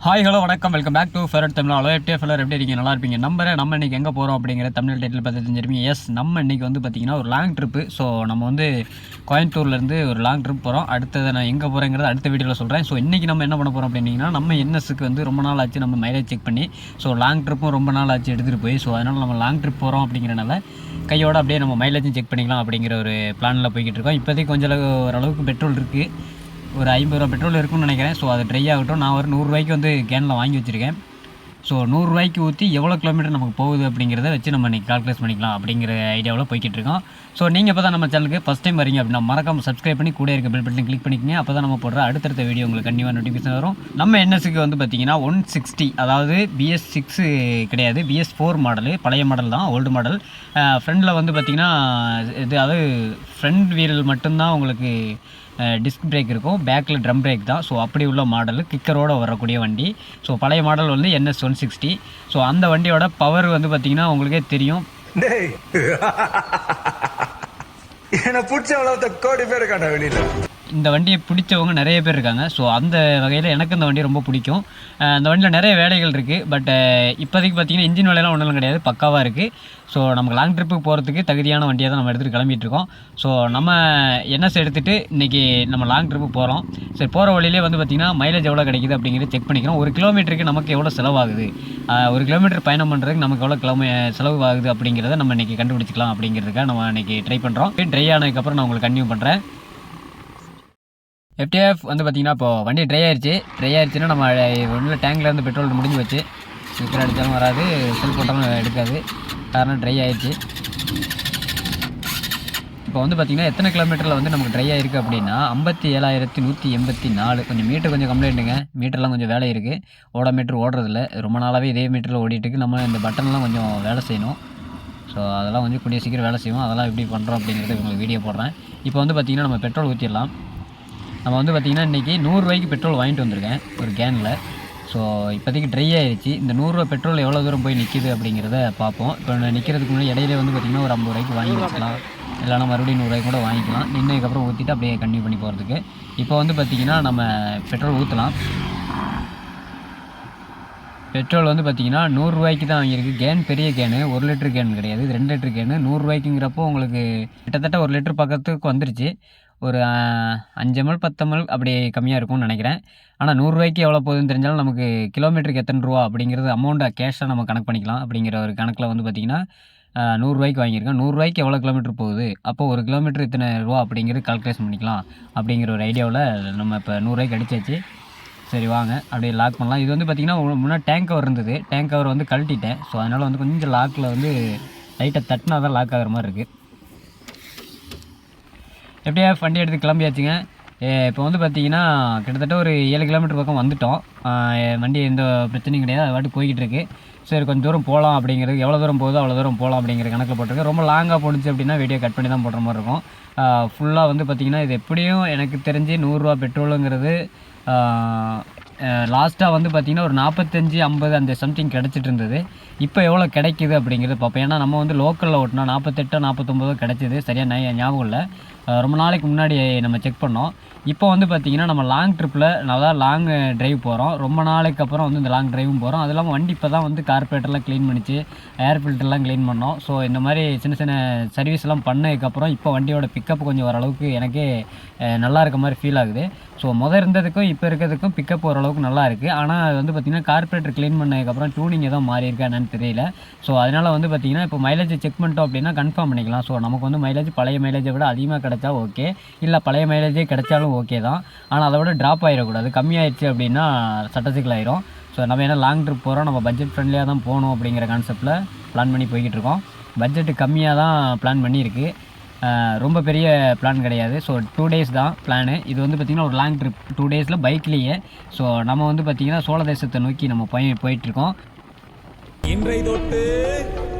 Hi hello வணக்கம் welcome back to ஃபெரட் Tamil. Hello FTFLR எப்படி இருக்கீங்க? நல்லா இருப்பீங்க நம்புறேன். நம்ம இன்றைக்கி எங்கே போகிறோம் அப்படிங்கிற தமிழ் டைட்டில் பார்த்து தெரிஞ்சிருப்பீங்க. எஸ், நம்ம இன்றைக்கி வந்து பார்த்திங்கன்னா ஒரு லாங் ட்ரிப்பு. ஸோ நம்ம வந்து கோயம்புத்தூர்லேருந்து ஒரு லாங் ட்ரிப் போகிறோம். அடுத்தது நான் எங்கே போகிறேங்கிறத அடுத்த வீடியோவில் சொல்கிறேன். ஸோ இன்றைக்கி நம்ம என்ன பண்ண போகிறோம் அப்படின்னா, நம்ம என்எஸ்க்கு வந்து ரொம்ப நாள் ஆச்சு நம்ம மைலேஜ் செக் பண்ணி. ஸோ லாங் ட்ரிப்பும் ரொம்ப நாள் ஆச்சு எடுத்துகிட்டு போய். ஸோ அதனால் நம்ம லாங் ட்ரிப் போகிறோம் அப்படிங்கிறனால கையோடு அப்படியே நம்ம மைலேஜும் செக் பண்ணிக்கலாம் அப்படிங்கிற ஒரு பிளானில் போய்கிட்டு இருக்கோம். இப்போதைக்கு கொஞ்சம் ஓரளவுக்கு பெட்ரோல் இருக்குது. ஒரு 50 ரூபா பெட்ரோல் இருக்குன்னு நினைக்கிறேன். ஸோ அது ட்ரை ஆகட்டும். நான் ஒரு 100 ரூபாய்க்கு வந்து கேனில் வாங்கி வச்சுருக்கேன். ஸோ 100 ரூபாய்க்கு ஊற்றி எவ்வளோ கிலோமீட்டர் நமக்கு போகுது அப்படிங்கிறத வச்சு நம்ம இன்றைக்கி கால்குலேட் பண்ணிக்கலாம் அப்படிங்கிற ஐடியாவில் போய்கிட்டு இருக்கோம். ஸோ நீங்கள் இப்போ தான் நம்ம சேனலுக்கு ஃபஸ்ட் டைம் வரீங்க அப்படின்னா மறக்காமல் சப்ஸ்கிரைப் பண்ணி கூட இருக்க பெல் பட்டன் கிளிக் பண்ணிக்கங்க. அப்போ தான் நம்ம போடுற அடுத்தடுத்த வீடியோ உங்களுக்கு கண்டிப்பாக நோட்டிஃபிகேஷன் வரும். நம்ம என்எஸ்க்கு வந்து பார்த்திங்கன்னா 160, அதாவது BS6 கிடையாது, BS4 மாடலு, பழைய மாடல் தான், ஓல்டு மாடல். ஃப்ரண்டில் வந்து பார்த்திங்கன்னா இது, அதாவது ஃப்ரண்ட் வீல் மட்டும்தான் உங்களுக்கு டிஸ்க் பிரேக் இருக்கும், பேக்கில் ட்ரம் பிரேக் தான். ஸோ அப்படி உள்ள மாடல், கிக்கரோடு வரக்கூடிய வண்டி. ஸோ பழைய மாடல் வந்து NS 160. ஸோ அந்த வண்டியோட பவர் வந்து பார்த்திங்கன்னா உங்களுக்கே தெரியும். இந்த வண்டியை பிடிச்சவங்க நிறைய பேர் இருக்காங்க. ஸோ அந்த வகையில் எனக்கு இந்த வண்டி ரொம்ப பிடிக்கும். அந்த வண்டியில் நிறைய வேலைகள் இருக்குது. பட் இப்போதைக்கு பார்த்திங்கன்னா இன்ஜின் வேலையெல்லாம் ஒன்றும் கிடையாது, பக்காவாக இருக்குது. ஸோ நமக்கு லாங் ட்ரிப்புக்கு போகிறதுக்கு தகுதியான வண்டியாக தான் நம்ம எடுத்துகிட்டு கிளம்பிட்டுருக்கோம். ஸோ நம்ம NS எடுத்துகிட்டு இன்றைக்கி நம்ம லாங் ட்ரிப்பு போகிறோம். சரி, போகிற வழியிலே வந்து பார்த்திங்கன்னா மைலேஜ் எவ்வளோ கிடைக்குது அப்படிங்கிறத செக் பண்ணிக்கிறோம். ஒரு கிலோமீட்டருக்கு நமக்கு எவ்வளோ செலவாகுது, ஒரு கிலோமீட்டர் பயணம் பண்ணுறதுக்கு நமக்கு எவ்வளோ செலவு ஆகுது அப்படிங்கிறத நம்ம இன்றைக்கி கண்டுபிடிச்சிக்கலாம் அப்படிங்கிறதுக்காக நம்ம இன்றைக்கி ட்ரை பண்ணுறோம். ட்ரை ஆனதுக்கப்புறம் நான் உங்களுக்கு கன்டினியூ பண்ணுறேன். FTF வந்து பார்த்திங்கன்னா இப்போது வண்டி ட்ரை ஆயிடுச்சுன்னா நம்ம ஒன்றில் டேங்கில் இருந்து பெட்ரோல் முடிஞ்சு வச்சு ஸ்பீக்கர் அடித்தாலும் வராது, செல் போட்டாலும் எடுக்காது, காரணம் ட்ரை ஆயிடுச்சு. இப்போ வந்து பார்த்திங்கன்னா எத்தனை கிலோமீட்டரில் வந்து நமக்கு ட்ரை ஆகிருக்கு அப்படின்னா 57,184. கொஞ்சம் மீட்டர் கொஞ்சம் கம்ப்ளைண்ட்டுங்க, மீட்டர்லாம் கொஞ்சம் வேலை இருக்குது. மீட்டர் ஓடுறதில்ல, ரொம்ப நாளாகவே இதே மீட்டரில் ஓடிட்டுருக்கு. நம்ம இந்த பட்டன்லாம் கொஞ்சம் வேலை செய்யணும். ஸோ அதெல்லாம் கொஞ்சம் கூடிய சீக்கிரம் வேலை செய்வோம். அதெல்லாம் எப்படி பண்ணுறோம் அப்படிங்கிறது உங்களுக்கு வீடியோ போடுறேன். இப்போ வந்து பார்த்திங்கன்னா நம்ம பெட்ரோல் ஊற்றிடலாம். நம்ம வந்து பார்த்திங்கன்னா இன்றைக்கி 100 ரூபாய்க்கு பெட்ரோல் வாங்கிட்டு வந்திருக்கேன் ஒரு கேனில். ஸோ இப்போதைக்கு ட்ரை ஆகிடுச்சு. இந்த 100 ரூபா பெட்ரோல் எவ்வளோ தூரம் போய் நிற்கிது அப்படிங்கிறத பார்ப்போம். இப்போ நிற்கிறதுக்கு முன்னாடி இடையிலே வந்து பார்த்திங்கன்னா ஒரு 50 ரூபாய்க்கு வாங்கி வச்சுக்கலாம், இல்லைனா மறுபடியும் 100 ரூபாய்க்கு கூட வாங்கிக்கலாம். நின்னதுக்கப்புறம் ஊற்றிட்டு அப்படியே கன்டினியூ பண்ணி போகிறதுக்கு. இப்போ வந்து பார்த்திங்கன்னா நம்ம பெட்ரோல் ஊற்றலாம். பெட்ரோல் வந்து பார்த்திங்கன்னா 100 ரூபாய்க்கு தான் வாங்கியிருக்கு. கேன் பெரிய கேனு, 1 லிட்டர் கேன் கிடையாது, இது 2 லிட்டர் கேனு. 100 ரூபாய்க்குங்கிறப்போ உங்களுக்கு கிட்டத்தட்ட 1 லிட்டர் பக்கத்துக்கு வந்துருச்சு. ஒரு 5 ml 10 ml அப்படி கம்மியாக இருக்கும்னு நினைக்கிறேன். ஆனால் 100 ரூபாய்க்கு எவ்வளோ போகுதுன்னு தெரிஞ்சாலும் நமக்கு கிலோமீட்டருக்கு எத்தனை ரூபா அப்படிங்கிறது அமௌண்ட்டை கேஷாக நம்ம கணக்கு பண்ணிக்கலாம். அப்படிங்கிற ஒரு கணக்கில் வந்து பார்த்திங்கன்னா 100 ரூபாய்க்கு வாங்கியிருக்கேன். 100 ரூபாய்க்கு எவ்வளோ கிலோமீட்டர் போகுது, அப்போ ஒரு கிலோமீட்டர் இத்தனை ரூபா அப்படிங்கிறது கால்குலேஷன் பண்ணிக்கலாம் அப்படிங்கிற ஒரு ஐடியாவில் நம்ம இப்போ 100 ரூபாய்க்கு அடித்தாச்சு. சரி வாங்க அப்படியே லாக் பண்ணலாம். இது வந்து பார்த்திங்கன்னா முன்னாடி டேங்க் கவர் இருந்தது, டேங்க் கவர் வந்து கழட்டிட்டேன். ஸோ அதனால் வந்து கொஞ்சம் லாக்கில் வந்து லைட்டாக தட்டினா தான் லாக் ஆகிற மாதிரி இருக்குது. எப்படியா வண்டி எடுத்து கிளம்பியாச்சுங்க. இப்போ வந்து பார்த்திங்கன்னா கிட்டத்தட்ட ஒரு 7 கிலோமீட்டர் பக்கம் வந்துவிட்டோம். வண்டி எந்த பிரச்சனையும் கிடையாது, அது வாட்டி போய்கிட்டு இருக்குது. சரி, கொஞ்சம் தூரம் போகலாம் அப்படிங்கிறது, எவ்வளோ தூரம் போகுதோ அவ்வளோ தூரம் போகலாம் அப்படிங்கிற கணக்கில் போட்டிருக்கு. ரொம்ப லாங்காக போணுச்சு அப்படின்னா வீடியோ கட் பண்ணி தான் போடுற மாதிரி இருக்கும். ஃபுல்லாக வந்து பார்த்திங்கன்னா இது எப்படியும் எனக்கு தெரிஞ்சு 100 ரூபா பெட்ரோலுங்கிறது லாஸ்ட்டாக வந்து பார்த்திங்கன்னா ஒரு 45, 50 அந்த சம்திங் கிடச்சிட்டு இருந்தது. இப்போ எவ்வளோ கிடைக்கிது அப்படிங்கிறது பார்ப்போம். ஏன்னா நம்ம வந்து லோக்கலில் ஓட்டினா 48, 49 கிடச்சிது, சரியாக ஞாபகம் இல்லை. ரொம்ப நாளைக்கு முன்னாடி நம்ம செக் பண்ணோம். இப்போ வந்து பார்த்திங்கன்னா நம்ம லாங் ட்ரிப்பில், அதாவது லாங் ட்ரைவ் போகிறோம். ரொம்ப நாளைக்கு அப்புறம் வந்து இந்த லாங் ட்ரைவும் போகிறோம். அது இல்லாமல் வண்டி இப்போ தான் வந்து கார்பரேட்டர்லாம் க்ளீன் பண்ணிச்சு, ஏர் ஃபில்டர்லாம் க்ளீன் பண்ணோம். ஸோ இந்த மாதிரி சின்ன சின்ன சர்வீஸ்லாம் பண்ணதுக்கப்புறம் இப்போ வண்டியோட பிக்கப் கொஞ்சம் ஓரளவுக்கு எனக்கே நல்லா இருக்க மாதிரி ஃபீல் ஆகுது. ஸோ இருந்ததுக்கும் இப்போ இருக்கிறதுக்கும் பிக்கப் ஓரளவுக்கு நல்லா இருக்குது. ஆனால் அது வந்து பார்த்திங்கன்னா கார்பரேட்டர் க்ளீன் பண்ணதுக்கப்புறம் டியூனிங் எதாவது மாறி இருக்கா என்னன்னு தெரியல. ஸோ அதனால் வந்து பார்த்திங்கன்னா இப்போ மைலேஜ் செக் பண்ணிட்டோம் அப்படின்னா கன்ஃபார்ம் பண்ணிக்கலாம். ஸோ நமக்கு வந்து மைலேஜ் பழைய மைலேஜை விட அதிகமாக கிடைச்சா ஓகே, இல்லை பழைய மைலேஜே கிடைச்சாலும் ஓகே தான். ஆனால் அதை விட ட்ராப் ஆகிடக்கூடாது. கம்மியாயிடுச்சு அப்படின்னா சட்டச்சிக்கல் ஆயிரும். ஸோ நம்ம என்ன லாங் ட்ரிப் போகிறோம், நம்ம பட்ஜெட் ஃப்ரெண்ட்லியாக தான் போகணும் அப்படிங்கிற கான்செப்டில் பிளான் பண்ணி போய்கிட்டு இருக்கோம். பட்ஜெட்டு கம்மியாக தான் பிளான் பண்ணியிருக்கு, ரொம்ப பெரிய பிளான் கிடையாது. ஸோ 2 days தான் பிளானு. இது வந்து பார்த்திங்கன்னா ஒரு லாங் ட்ரிப் 2 daysல பைக்லேயே. ஸோ நம்ம வந்து பார்த்திங்கன்னா சோழ தேசத்தை நோக்கி நம்ம போயிட்டுருக்கோம். இன்றை தொட்டு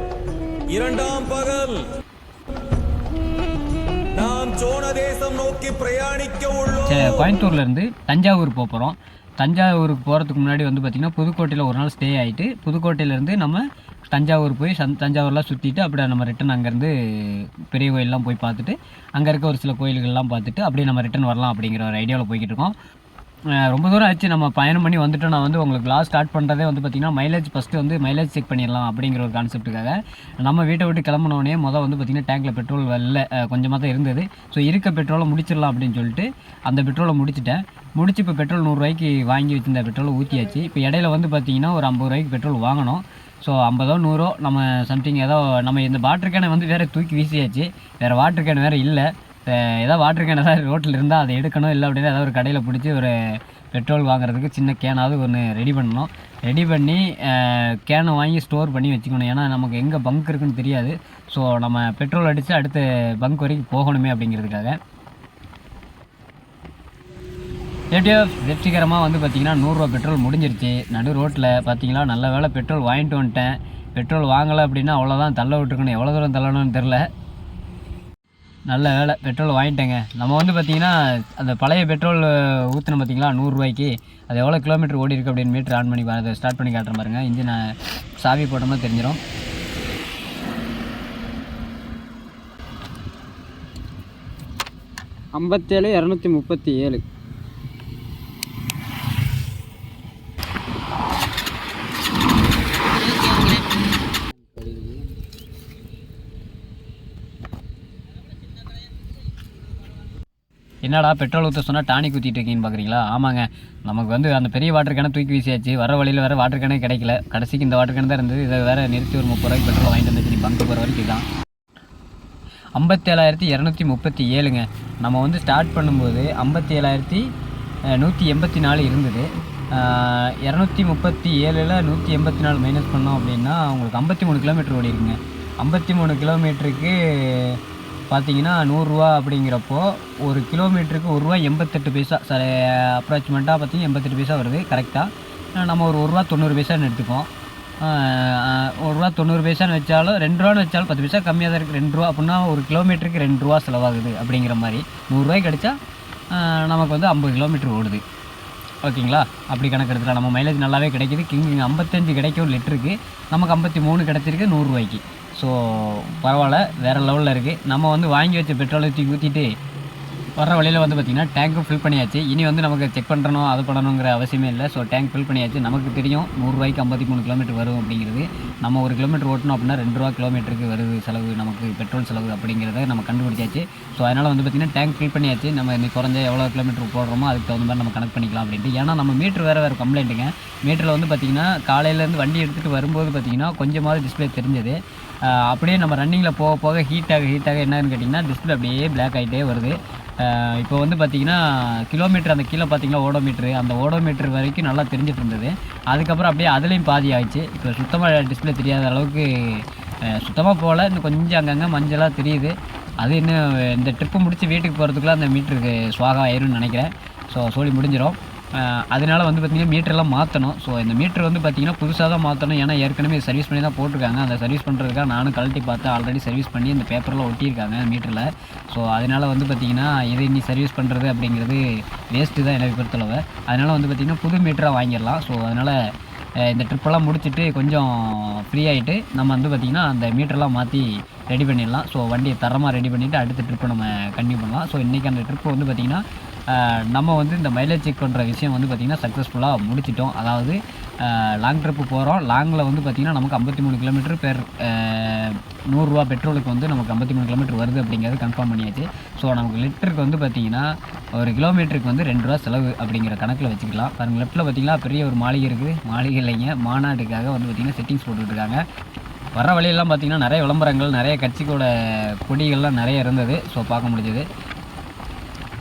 2ஆம் பகல் நாம் சோழ தேசம் நோக்கி பிரயாணிக்க உள்ளோம். கோயம்புத்தூர்லேருந்து தஞ்சாவூர் போகிறோம். தஞ்சாவூருக்கு போகிறதுக்கு முன்னாடி வந்து பார்த்திங்கன்னா புதுக்கோட்டையில் ஒரு நாள் ஸ்டே ஆகிட்டு, புதுக்கோட்டையிலேருந்து நம்ம தஞ்சாவூர் போய் தஞ்சாவூர்லாம் சுற்றிட்டு அப்படியே நம்ம ரிட்டன் அங்கேருந்து பெரிய கோயிலெலாம் போய் பார்த்துட்டு, அங்கே இருக்க ஒரு சில கோயில்கள்லாம் பார்த்துட்டு அப்படியே நம்ம ரிட்டன் வரலாம் அப்படிங்கிற ஒரு ஐடியாவில் போய்கிட்டு இருக்கோம். ரொம்ப தூரம் ஆச்சு நம்ம பயணம் பண்ணி வந்துட்டோம். நான் வந்து உங்களுக்கு லாஸ்ட் ஸ்டார்ட் பண்ணுறதே வந்து பார்த்திங்கன்னா மைலேஜ் ஃபஸ்ட்டு வந்து மைலேஜ் செக் பண்ணிடலாம் அப்படிங்கிற ஒரு கான்செப்ட்டுக்காக நம்ம வீட்டை விட்டு கிளம்பினோடனே வந்து பார்த்திங்கன்னா டேங்கில் பெட்ரோல் வரல, கொஞ்சமாக தான் இருந்தது. ஸோ இருக்க பெட்ரோலை முடிச்சிடலாம் அப்படின்னு சொல்லிட்டு அந்த பெட்ரோலை முடிச்சு இப்போ பெட்ரோல் 100 ரூபாய்க்கு வாங்கி வச்சிருந்த பெட்ரோலை ஊற்றியாச்சு. இப்போ இடையில வந்து பார்த்திங்கன்னா ஒரு 50 ரூபாய்க்கு பெட்ரோல் வாங்கணும். ஸோ 50 100 நம்ம சம்திங் ஏதோ நம்ம இந்த வாட்டர் கேனை வந்து வேறு தூக்கி வீசியாச்சு. வேறு வாட்டர் கேன் வேறு இல்லை. ஏதாவது வாட்டர் கேன் ஏதாவது ரோட்டில் இருந்தால் அதை எடுக்கணும், இல்லை அப்படின்னா ஏதாவது ஒரு கடையில் பிடிச்சி ஒரு பெட்ரோல் வாங்குறதுக்கு சின்ன கேனாவது ஒன்று ரெடி பண்ணணும். ரெடி பண்ணி கேனை வாங்கி ஸ்டோர் பண்ணி வச்சுக்கணும். ஏன்னா நமக்கு எங்கே பங்க் இருக்குன்னு தெரியாது. ஸோ நம்ம பெட்ரோல் அடித்து அடுத்த பங்க் வரைக்கும் போகணுமே அப்படிங்கிறதுக்காக எப்படியோ வெற்றிகரமாக வந்து பார்த்திங்கன்னா 100 ரூபா பெட்ரோல் முடிஞ்சிருச்சு. நடு ரோட்டில் பார்த்திங்களா, நல்ல வேலை பெட்ரோல் வாங்கிட்டு வந்துட்டேன். பெட்ரோல் வாங்கலை அப்படின்னா அவ்வளோதான், தள்ள விட்டுருக்கணும். எவ்வளோ தூரம் தள்ளணும்னு தெரில. நல்ல வேலை பெட்ரோல் வாங்கிட்டேங்க. நம்ம வந்து பார்த்திங்கன்னா அந்த பழைய பெட்ரோல் ஊற்றின பார்த்திங்களா 100 ரூபாய்க்கு, அது எவ்வளோ கிலோமீட்டர் ஓடி இருக்குது அப்படின்னு மீட்டர் ஆன் பண்ணி அதை ஸ்டார்ட் பண்ணி காட்டுற பாருங்க. இன்ஜின் சாவி போட்டோம்னா தெரிஞ்சிடும். $57 237. என்னடா பெட்ரோல் ஊற்ற சொன்னால் டானிக் ஊற்றிட்டு இருக்கீங்கன்னு பார்க்குறீங்களா? ஆமாங்க, நமக்கு வந்து அந்த பெரிய வாட்டர் கேனை தூக்கி வீசியாச்சு. வர வழியில் வேறு வாட்டர் கேனே கிடைக்கல. கடைசிக்கு இந்த வாட்டர் கேன் தான் இருந்தது. இதை வேறு நிறுத்தி ஒரு 30 ரூபாய்க்கு பெட்ரோல் வாங்கிட்டு வந்துச்சு. நீ பங்கு போகிற வரைக்கும் தான் 57,237ங்க. நம்ம வந்து ஸ்டார்ட் பண்ணும்போது 57,184 இருந்தது. 237ல் 184 மைனஸ் பண்ணோம் அப்படின்னா உங்களுக்கு 53 கிலோமீட்டர் ஓடி இருக்குங்க. 53 கிலோமீட்டருக்கு பார்த்தீங்கன்னா 100 ரூபா அப்படிங்கிறப்போ ஒரு கிலோமீட்டருக்கு ₹1.88 சார், அப்ராக்சிமேட்டாக பார்த்தீங்கன்னா 88 பைசா வருது கரெக்டாக. நம்ம ஒரு ₹1.90 எடுத்துப்போம். ₹1.90 வச்சாலும் ₹2 வச்சாலும் 10 பைசா கம்மியாக தான் இருக்குது. ₹2 அப்படின்னா ஒரு கிலோமீட்டருக்கு ₹2 செலவாகுது அப்படிங்கிற மாதிரி. 100 ரூபாய்க்கு அடித்தா நமக்கு வந்து 50 கிலோமீட்டர் ஓடுது. ஓகேங்களா? அப்படி கணக்கு எடுத்துக்கலாம். நம்ம மைலேஜ் நல்லாவே கிடைக்கிது. இங்கே 55 கிடைக்கும் லிட்டருக்கு, நமக்கு 53 கிடச்சிருக்கு 100 ரூபாய்க்கு. ஸோ பரவாயில்ல, வேறு லெவலில் இருக்குது. நம்ம வந்து வாங்கி வச்ச பெட்ரோலை தூக்கி ஊற்றிட்டு வர வழியில் வந்து பார்த்திங்கன்னா டேங்க்கும் ஃபில் பண்ணியாச்சு. இனி வந்து நமக்கு செக் பண்ணுறணும் அது பண்ணணுங்கிற அவசியமே இல்லை. ஸோ டேங்க் ஃபில் பண்ணியாச்சு. நமக்கு தெரியும் 100 ரூபாய்க்கு 53 கிலோமீட்டர் வரும் அப்படிங்கிறது. நம்ம ஒரு கிலோமீட்டர் ஓட்டணும் அப்படின்னா ₹2 கிலோமீட்டருக்கு வருது செலவு, நமக்கு பெட்ரோல் செலவு அப்படிங்கிறத நம்ம கண்டுபிடிச்சாச்சு. ஸோ அதனால் வந்து பார்த்திங்கன்னா டேங்க் ஃபில் பண்ணியாச்சு. நம்ம இன்னைக்கு குறைஞ்ச எவ்வளோ கிலோமீட்டர் போடுறோமோ அதுக்கு தகுந்த மாதிரி நம்ம கனெக்ட் பண்ணிக்கலாம் அப்படின்ட்டு. ஏன்னா நம்ம மீட்ரு வேறு கம்ப்ளைண்ட்டுங்க. மீட்டரில் வந்து பார்த்திங்கன்னா காலையிலேருந்து வண்டி எடுத்துகிட்டு வரும்போது பார்த்திங்கன்னா கொஞ்சமாவது டிஸ்பிளே தெரிஞ்சது. அப்படியே நம்ம ரன்னிங்கில் போக போக ஹீட்டாக என்னன்னு கேட்டிங்கன்னா டிஸ்பிளே அப்படியே பிளாக் ஆகிட்டே வருது. இப்போ வந்து பார்த்திங்கன்னா கிலோமீட்டர் அந்த கீழே பார்த்திங்கன்னா ஓடோமீட்ரு, அந்த ஓடோமீட்ரு வரைக்கும் நல்லா தெரிஞ்சிட்டு இருந்தது. அதுக்கப்புறம் அப்படியே அதுலேயும் பாதி ஆகிடுச்சு. இப்போ சுத்தமாக டிஸ்பிளே தெரியாத அளவுக்கு சுத்தமாக போகல. இன்னும் கொஞ்சம் அங்கங்கே மஞ்சளாக தெரியுது. அது இன்னும் இந்த ட்ரிப்பு முடித்து வீட்டுக்கு போகிறதுக்குள்ளே அந்த மீட்டருக்கு ஸ்வாக ஆயிரும்னு நினைக்கிறேன். ஸோ சோழி முடிஞ்சிடும். அதனால் வந்து பார்த்திங்கன்னா மீட்டரெல்லாம் மாற்றணும். ஸோ இந்த மீட்ரு வந்து பார்த்திங்கன்னா புதுசாக தான் மாற்றணும். ஏன்னா ஏற்கனவே சர்வீஸ் பண்ணி தான் போட்டிருக்காங்க. அந்த சர்வீஸ் பண்ணுறதுக்காக நானும் கழட்டி பார்த்தேன். ஆல்ரெடி சர்வீஸ் பண்ணி அந்த பேப்பரெலாம் ஒட்டியிருக்காங்க மீட்டரில். ஸோ அதனால் வந்து பார்த்திங்கன்னா இதை இன்னி சர்வீஸ் பண்ணுறது அப்படிங்கிறது வேஸ்ட்டு தான் எனக்கு பொறுத்தளவு. அதனால் வந்து பார்த்திங்கன்னா புது மீட்டராக வாங்கிடலாம். ஸோ அதனால் இந்த ட்ரிப்பெல்லாம் முடிச்சுட்டு கொஞ்சம் ஃப்ரீ ஆகிட்டு நம்ம வந்து பார்த்திங்கன்னா அந்த மீட்டரெலாம் மாற்றி ரெடி பண்ணிடலாம். ஸோ வண்டியை தரமாக ரெடி பண்ணிவிட்டு அடுத்த ட்ரிப்பை நம்ம கண்டினியூ பண்ணலாம். ஸோ இன்றைக்கி அந்த ட்ரிப்பு வந்து பார்த்திங்கன்னா நம்ம வந்து இந்த மைலேஜ் செக் பண்ணுற விஷயம் வந்து பார்த்திங்கன்னா சக்ஸஸ்ஃபுல்லாக முடிச்சிட்டோம். அதாவது லாங் ட்ரிப்பு போகிறோம். லாங்கில் வந்து பார்த்திங்கன்னா நமக்கு 53 கிலோமீட்டர் பெர் 100 ரூபா பெட்ரோலுக்கு வந்து நமக்கு 53 கிலோமீட்டர் வருது அப்படிங்கிறது கன்ஃபார்ம் பண்ணியாச்சு. ஸோ நமக்கு லிட்டருக்கு வந்து பார்த்திங்கன்னா ஒரு கிலோமீட்டருக்கு வந்து ₹2 செலவு அப்படிங்கிற கணக்கில் வச்சுக்கலாம். பாருங்கள், லெஃப்ட்டில் பார்த்திங்கன்னா பெரிய ஒரு மாளிகை இருக்குது. மாளிகை இல்லைங்க, மாநாட்டுக்காக வந்து பார்த்திங்கன்னா செட்டிங்ஸ் போட்டுட்ருக்காங்க. வர வழியெல்லாம் பார்த்திங்கன்னா நிறைய விளம்பரங்கள், நிறைய கட்சிக்கோட கொடிகள்லாம் நிறைய இருந்தது. ஸோ பார்க்க முடிஞ்சது.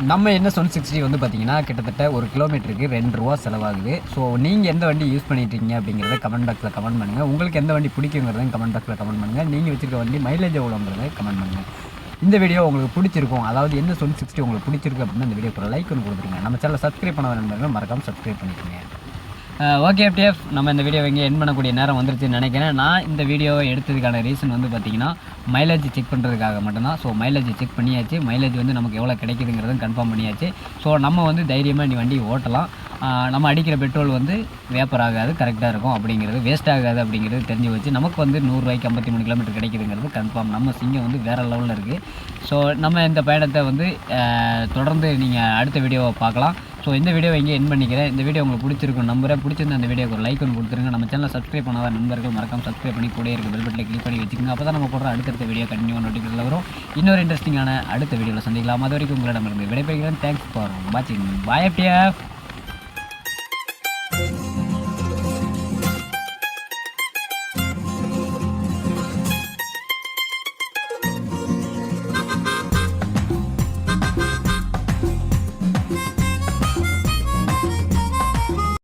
நம்ம NS 160 வந்து பார்த்திங்கன்னா கிட்டத்தட்ட ஒரு கிலோமீட்டருக்கு ₹2 செலவாகுது. ஸோ நீங்கள் எந்த வண்டி யூஸ் பண்ணிட்டுருக்கீங்க அப்படிங்கிறத கமெண்ட் பாக்ஸில் கமெண்ட் பண்ணுங்கள். உங்களுக்கு எந்த வண்டி பிடிக்குங்கிறத கமெண்ட் பாக்ஸில் கமெண்ட் பண்ணுங்கள். நீங்கள் வச்சுருக்க வண்டி மைலேஜ் எவ்வளோங்கிறத கமெண்ட் பண்ணுங்கள். இந்த வீடியோ உங்களுக்கு பிடிச்சிருக்கும், அதாவது NS 160 உங்களுக்கு பிடிச்சிருக்கு அப்படின்னா இந்த வீடியோக்கு ஒரு லைக் ஒன்று கொடுத்துருங்க. நம்ம சேனலை சப்ஸ்கிரைப் பண்ண நண்பர்கள் மறக்காமல் சப்ஸ்கிரைப் பண்ணிக்கோங்க. ஓகே FTF, நம்ம இந்த வீடியோ இங்கே என் பண்ணக்கூடிய நேரம் வந்துருச்சுன்னு நினைக்கிறேன். நான் இந்த வீடியோவை எடுத்ததுக்கான ரீசன் வந்து பார்த்திங்கன்னா மைலேஜ் செக் பண்ணுறதுக்காக மட்டும்தான். ஸோ மைலேஜ் செக் பண்ணியாச்சு. மைலேஜ் வந்து நமக்கு எவ்வளோ கிடைக்குதுங்கிறதும் கன்ஃபார்ம் பண்ணியாச்சு. ஸோ நம்ம வந்து தைரியமாக நீ வண்டி ஓட்டலாம். நம்ம அடிக்கிற பெட்ரோல் வந்து வேப்பர் ஆகாது, கரெக்டாக இருக்கும் அப்படிங்கிறது, வேஸ்ட் ஆகாது அப்படிங்கிறது தெரிஞ்சு வச்சு நமக்கு வந்து 100 ரூபாய்க்கு 53 கிலோமீட்டர் கிடைக்குதுங்கிறது கன்ஃபார்ம். நம்ம சிங்கம் வந்து வேறு லெவலில் இருக்குது. ஸோ நம்ம இந்த பயணத்தை வந்து தொடர்ந்து நீங்கள் அடுத்த வீடியோவை பார்க்கலாம். ஸோ இந்த வீடியோ இங்கே என் பண்ணிக்கிறேன். இந்த வீடியோ உங்களுக்கு பிடிச்சிருக்கும் நம்பரை பிடிச்சிருந்த அந்த வீடியோக்கு ஒரு லைக் ஒன்று கொடுத்துருங்க. நம்ம சேனலை சப்ஸ்கிரைப் பண்ணாத நண்பர்கள் மறக்காம சப்ஸ்கிரைப் பண்ணி கூட இருக்க பெல் பட்டனை கிளிக் பண்ணி வச்சுக்கோங்க. அப்போ தான் நம்ம போடுற அடுத்தடுத்த வீடியோ கண்டினியூவாக நோட்டிஃபிகேஷன் வரும். இன்னொரு இன்ட்ரெஸ்டிங்கான அடுத்த வீடியோவில் சந்திக்கலாம். அது வரைக்கும் உங்களிடமிருந்து விடைபெறுகிறேன். தேங்க்ஸ் ஃபார் வாட்சிங். பாய் FTF.